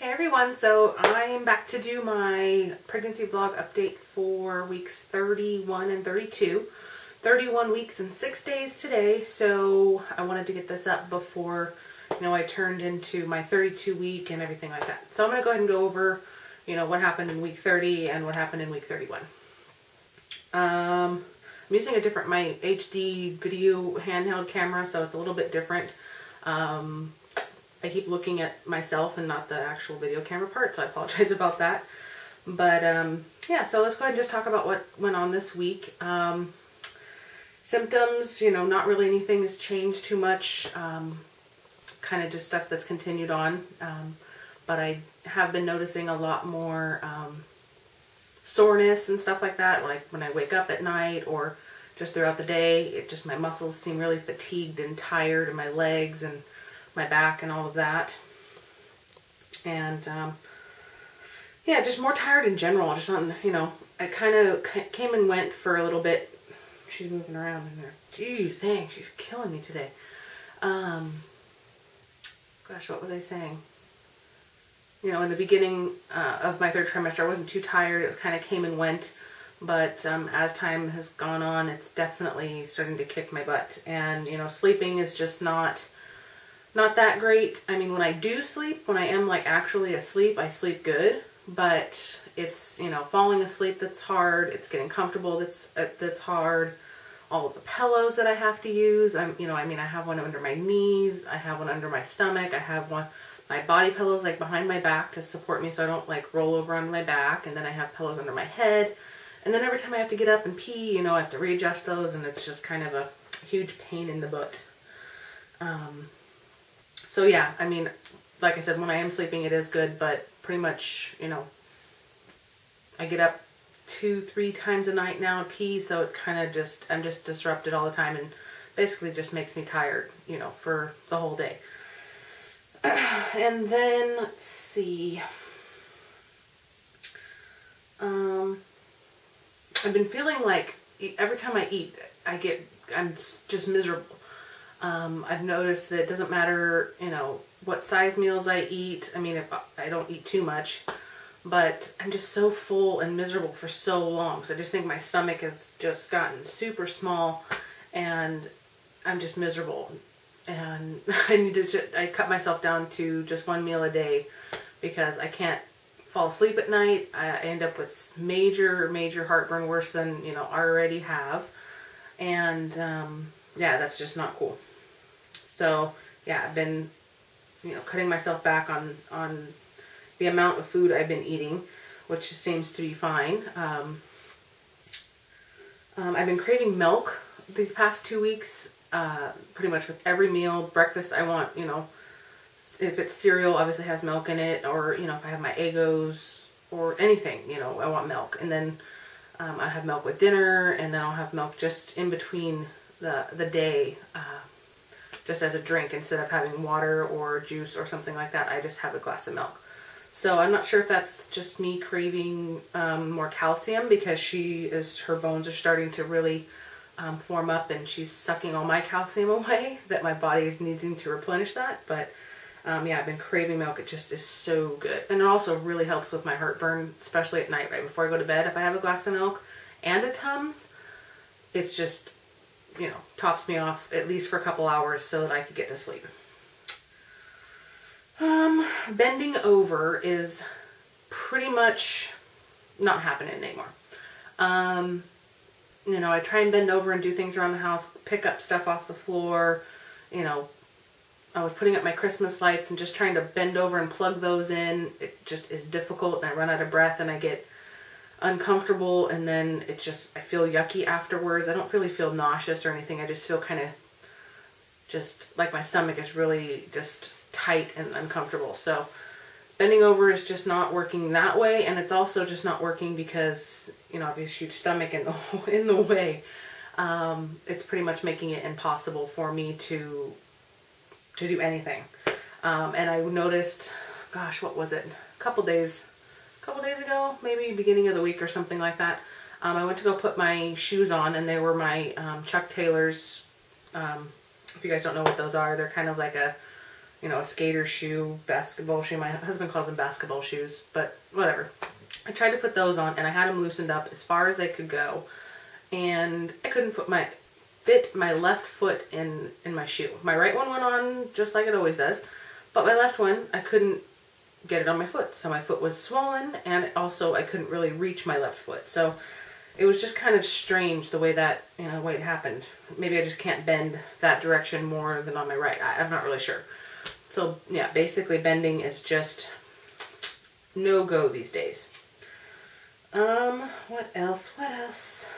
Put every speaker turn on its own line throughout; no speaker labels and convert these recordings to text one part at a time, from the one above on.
Hey everyone, so I am back to do my pregnancy vlog update for weeks 31 and 32. 31 weeks and 6 days today, so I wanted to get this up before, I turned into my 32 week and everything like that. So I'm going to go ahead and go over, what happened in week 30 and what happened in week 31. I'm using my HD video handheld camera, so it's a little bit different. I keep looking at myself and not the actual video camera part, so I apologize about that. But yeah, so let's go ahead and just talk about what went on this week. Symptoms, not really anything has changed too much. Kind of just stuff that's continued on. But I have been noticing a lot more soreness and stuff like that, like when I wake up at night or just throughout the day. My muscles seem really fatigued and tired, and my legs and my back and all of that. And yeah, just more tired in general. Just on, I kind of came and went for a little bit. She's moving around in there. Jeez, dang, she's killing me today. Gosh, what was I saying? In the beginning of my third trimester, I wasn't too tired. It was kind of came and went. But as time has gone on, it's definitely starting to kick my butt. And, sleeping is just not that great. I mean, when I do sleep, when I am like actually asleep, I sleep good. But it's, falling asleep that's hard. It's getting comfortable that's hard. All of the pillows that I have to use. I have one under my knees. I have one under my stomach. I have my body pillows like behind my back to support me so I don't like roll over on my back. And then I have pillows under my head. And then every time I have to get up and pee, I have to readjust those, and it's just kind of a huge pain in the butt. So yeah, I mean, like I said, when I am sleeping, it is good, but pretty much, I get up 2-3 times a night now to pee, so it kind of I'm just disrupted all the time, and basically just makes me tired, for the whole day. And then, let's see, I've been feeling like every time I eat, I'm just miserable. I've noticed that it doesn't matter, what size meals I eat. I mean, if I don't eat too much, but I'm just so full and miserable for so long. So I just think my stomach has just gotten super small, and I'm just miserable. And I cut myself down to just one meal a day because I can't fall asleep at night. I end up with major heartburn, worse than, I already have. And, yeah, that's just not cool. So, yeah, I've been, cutting myself back on the amount of food I've been eating, which seems to be fine. I've been craving milk these past 2 weeks, pretty much with every meal. Breakfast, I want, if it's cereal, obviously has milk in it, or, if I have my Eggos or anything, I want milk. And then I have milk with dinner, and then I'll have milk just in between the day, just as a drink. Instead of having water or juice or something like that, I just have a glass of milk. So I'm not sure if that's just me craving more calcium, because her bones are starting to really form up, and she's sucking all my calcium away that my body is needing to replenish that. But yeah, I've been craving milk. It just is so good. And it also really helps with my heartburn, especially at night, right before I go to bed. If I have a glass of milk and a Tums, it's just, tops me off at least for a couple hours so that I could get to sleep. Bending over is pretty much not happening anymore. I try and bend over and do things around the house, pick up stuff off the floor. I was putting up my Christmas lights and just trying to bend over and plug those in. It just is difficult, and I run out of breath, and I get uncomfortable, and then I feel yucky afterwards. I don't really feel nauseous or anything. I just feel kind of just like my stomach is really just tight and uncomfortable. So bending over is just not working that way, and it's also just not working because, obviously your stomach in the way. It's pretty much making it impossible for me to do anything. And I noticed, gosh, what was it? A couple days ago, maybe beginning of the week or something like that. I went to go put my shoes on, and they were my Chuck Taylors. If you guys don't know what those are, they're kind of like a you know, a skater shoe, basketball shoe. My husband calls them basketball shoes, but whatever. I tried to put those on, and I had them loosened up as far as they could go, and I couldn't fit my left foot in my shoe. My right one went on just like it always does, but my left one, I couldn't get it on my foot. So my foot was swollen, and also I couldn't really reach my left foot. So it was just kind of strange the way that, you know, the way it happened. Maybe I just can't bend that direction more than on my right. I'm not really sure. So yeah, basically bending is just no go these days. What else? What else?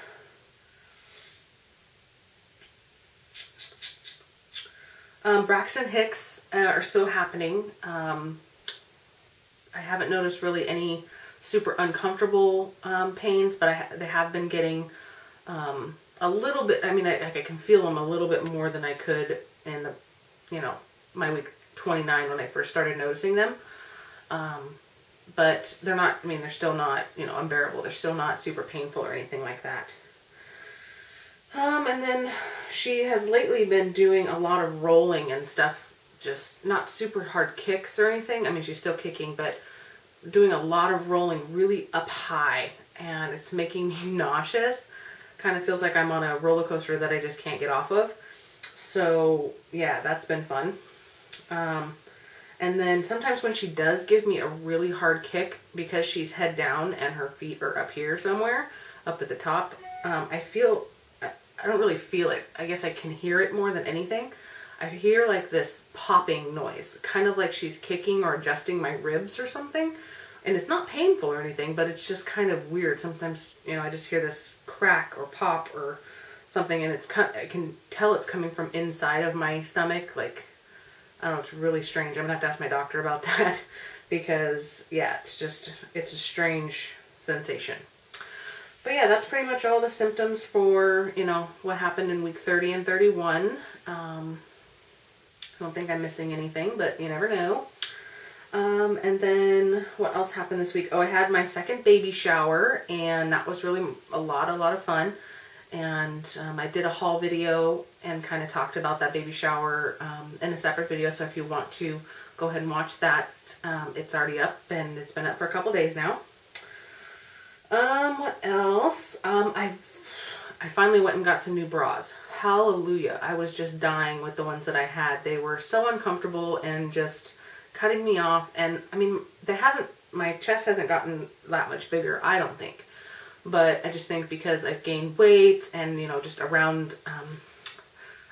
Braxton Hicks are still happening. I haven't noticed really any super uncomfortable pains, but they have been getting a little bit. I mean, I can feel them a little bit more than I could in the, you know, my week 29 when I first started noticing them. But they're not. I mean, they're still not, you know, unbearable. They're still not super painful or anything like that. And then she has lately been doing a lot of rolling and stuff, just not super hard kicks or anything. I mean, she's still kicking, but doing a lot of rolling really up high, and it's making me nauseous. Kind of feels like I'm on a roller coaster that I just can't get off of. So yeah, that's been fun. And then sometimes when she does give me a really hard kick, because she's head down and her feet are up here somewhere, up at the top, I don't really feel it. I guess I can hear it more than anything. I hear like this popping noise, kind of like she's kicking or adjusting my ribs or something. And it's not painful or anything, but it's just kind of weird. Sometimes, you know, I just hear this crack or pop or something, and I can tell it's coming from inside of my stomach. Like, I don't know, it's really strange. I'm gonna have to ask my doctor about that because, yeah, it's a strange sensation. But yeah, that's pretty much all the symptoms for, you know, what happened in week 30 and 31. I don't think I'm missing anything, but you never know. And then what else happened this week? Oh, I had my second baby shower, and that was really a lot of fun. And I did a haul video and kind of talked about that baby shower in a separate video. So if you want to go ahead and watch that, it's already up, and it's been up for a couple days now. What else? I finally went and got some new bras. Hallelujah. I was just dying with the ones that I had. They were so uncomfortable and just cutting me off. And I mean, my chest hasn't gotten that much bigger, I don't think. But I just think because I've gained weight and, you know, just around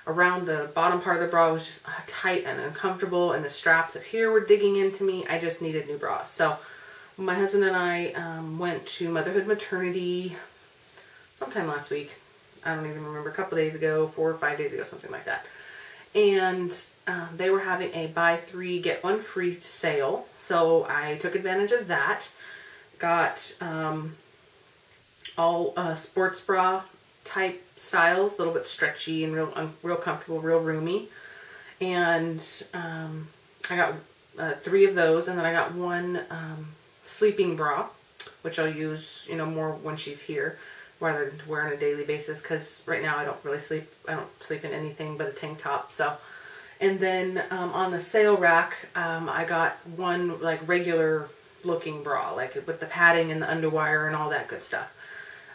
the bottom part of the bra was just tight and uncomfortable, and the straps up here were digging into me. I just needed new bras. So my husband and I went to Motherhood Maternity sometime last week. I don't even remember, a couple days ago, 4 or 5 days ago, something like that. And they were having a buy 3 get 1 free sale. So I took advantage of that. Got all sports bra type styles, a little bit stretchy and real comfortable, real roomy. And I got 3 of those, and then I got 1 sleeping bra, which I'll use, you know, more when she's here rather than to wear on a daily basis, because right now I don't really sleep. I don't sleep in anything but a tank top. So, and then on the sale rack, I got 1 like regular looking bra, like with the padding and the underwire and all that good stuff.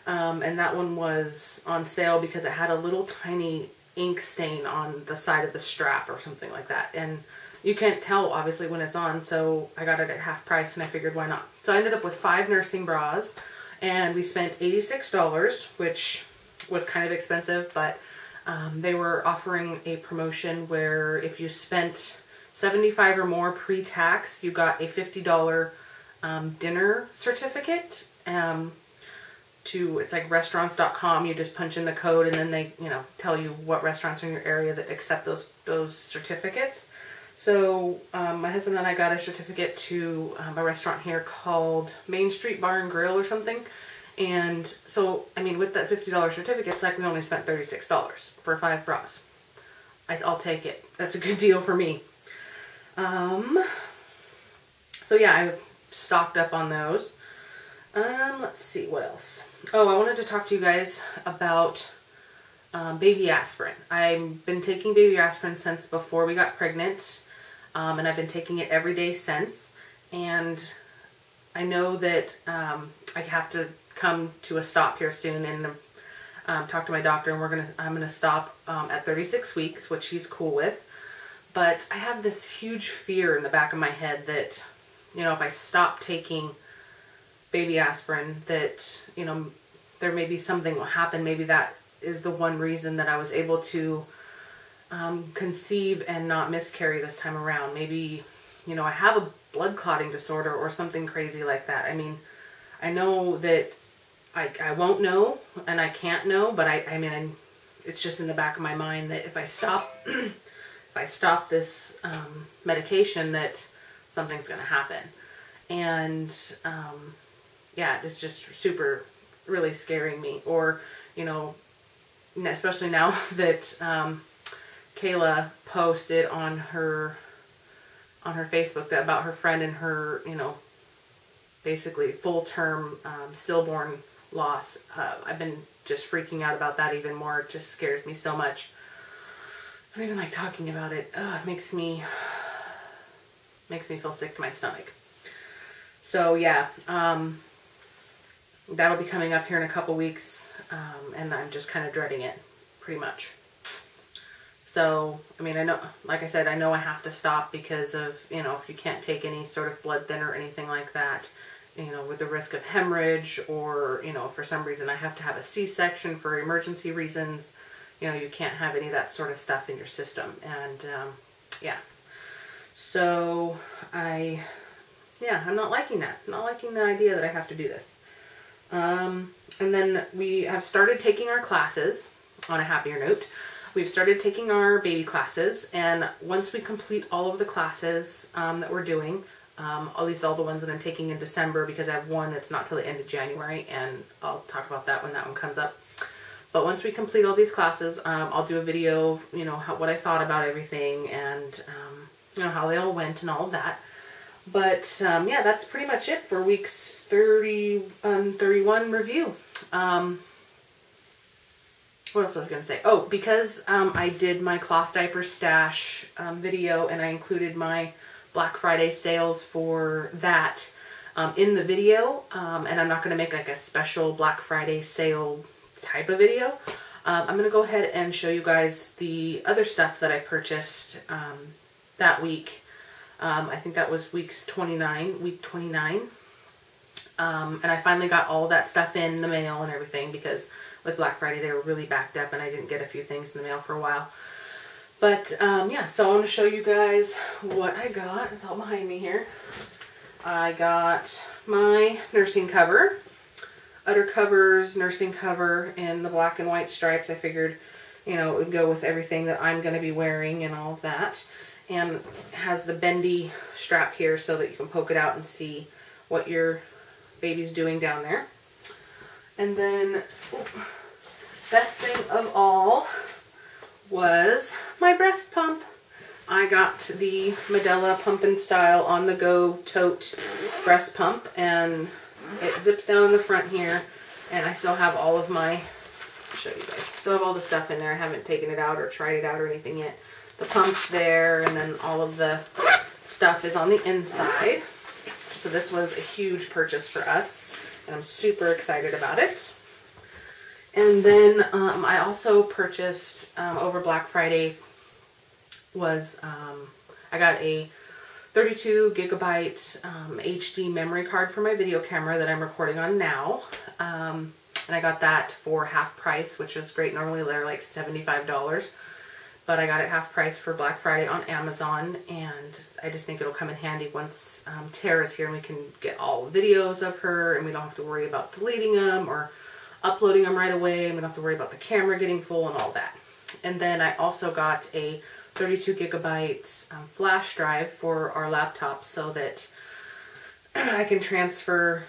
And that one was on sale because it had a little tiny ink stain on the side of the strap or something like that. And you can't tell, obviously, when it's on, so I got it at half price, and I figured, why not? So I ended up with 5 nursing bras, and we spent $86, which was kind of expensive, but they were offering a promotion where if you spent $75 or more pre-tax, you got a $50 dinner certificate. It's like restaurants.com. You just punch in the code, and then they, you know, tell you what restaurants are in your area that accept those certificates. So my husband and I got a certificate to a restaurant here called Main Street Bar and Grill or something. And so, I mean, with that $50 certificate, it's like we only spent $36 for 5 bras. I'll take it. That's a good deal for me. So yeah, I stocked up on those. Let's see, what else? Oh, I wanted to talk to you guys about baby aspirin. I've been taking baby aspirin since before we got pregnant. and I've been taking it every day since. And I know that I have to come to a stop here soon and talk to my doctor, and I'm gonna stop at 36 weeks, which he's cool with. But I have this huge fear in the back of my head that, you know, if I stop taking baby aspirin, that, you know, there may be something will happen. Maybe that is the one reason that I was able to conceive and not miscarry this time around. Maybe, you know, I have a blood clotting disorder or something crazy like that. I mean, I know that I won't know and I can't know, but I mean, it's just in the back of my mind that if I stop, if I stop this medication, that something's going to happen. And yeah, it's just really scaring me. Or, you know, especially now that Kayla posted on her Facebook that about her friend and her, you know, basically full-term stillborn loss. I've been just freaking out about that even more. It just scares me so much. I don't even like talking about it. It makes me feel sick to my stomach. So yeah, that'll be coming up here in a couple weeks, and I'm just kind of dreading it, pretty much. So, I mean, I know, like I said, I know I have to stop because of, you know, if you can't take any sort of blood thinner or anything like that, you know, with the risk of hemorrhage, or, you know, for some reason I have to have a C-section for emergency reasons, you know, you can't have any of that sort of stuff in your system. And, yeah. So, I'm not liking that. I'm not liking the idea that I have to do this. And then we have started taking our classes. On a happier note, we've started taking our baby classes, and once we complete all of the classes that we're doing, at least all the ones that I'm taking in December, because I have one that's not till the end of January, and I'll talk about that when that one comes up. But once we complete all these classes, I'll do a video, you know, what I thought about everything, and you know, how they all went and all of that. But yeah, that's pretty much it for weeks 30 and 31 review. What else was I going to say? Oh, because I did my cloth diaper stash video, and I included my Black Friday sales for that in the video, and I'm not going to make like a special Black Friday sale type of video. I'm going to go ahead and show you guys the other stuff that I purchased that week. I think that was week 29. And I finally got all that stuff in the mail and everything, because with Black Friday they were really backed up and I didn't get a few things in the mail for a while. But yeah, so I want to show you guys what I got. It's all behind me here. I got my nursing cover, Utter Covers nursing cover in the black and white stripes. I figured, you know, it would go with everything that I'm going to be wearing and all of that. And it has the bendy strap here so that you can poke it out and see what your baby's doing down there. And then, best thing of all was my breast pump. I got the Medela Pump and Style On The Go Tote breast pump, and it zips down in the front here, and I still have all of my, I'll show you guys, still have all the stuff in there. I haven't taken it out or tried it out or anything yet. The pump's there, and then all of the stuff is on the inside. So this was a huge purchase for us, and I'm super excited about it. And then I also purchased over Black Friday was I got a 32 gigabyte HD memory card for my video camera that I'm recording on now. And I got that for half price, which was great. Normally they're like $75. But I got it half price for Black Friday on Amazon, and I just think it'll come in handy once Tara's here and we can get all the videos of her, and we don't have to worry about deleting them or uploading them right away, and we don't have to worry about the camera getting full and all that. And then I also got a 32 gigabyte flash drive for our laptop so that I can transfer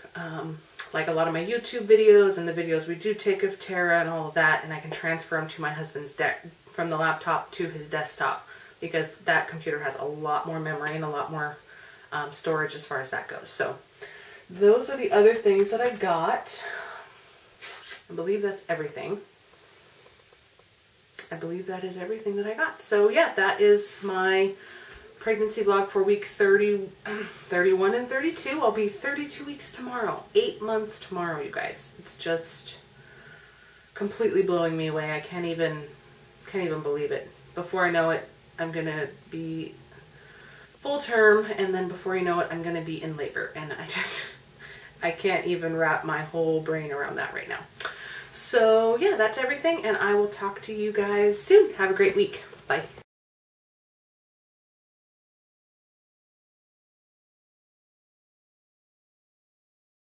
like a lot of my YouTube videos and the videos we do take of Tara and all of that, and I can transfer them to my husband's from the laptop to his desktop, because that computer has a lot more memory and a lot more storage as far as that goes. So those are the other things that I got. I believe that's everything. I believe that is everything that I got. So yeah, that is my pregnancy vlog for week 30, 31 and 32. I'll be 32 weeks tomorrow. 8 months tomorrow, you guys. It's just completely blowing me away. I can't even believe it. Before I know it, I'm gonna be full term, and then before you know it, I'm gonna be in labor, and I can't even wrap my whole brain around that right now. So yeah, that's everything, and I will talk to you guys soon. Have a great week. Bye.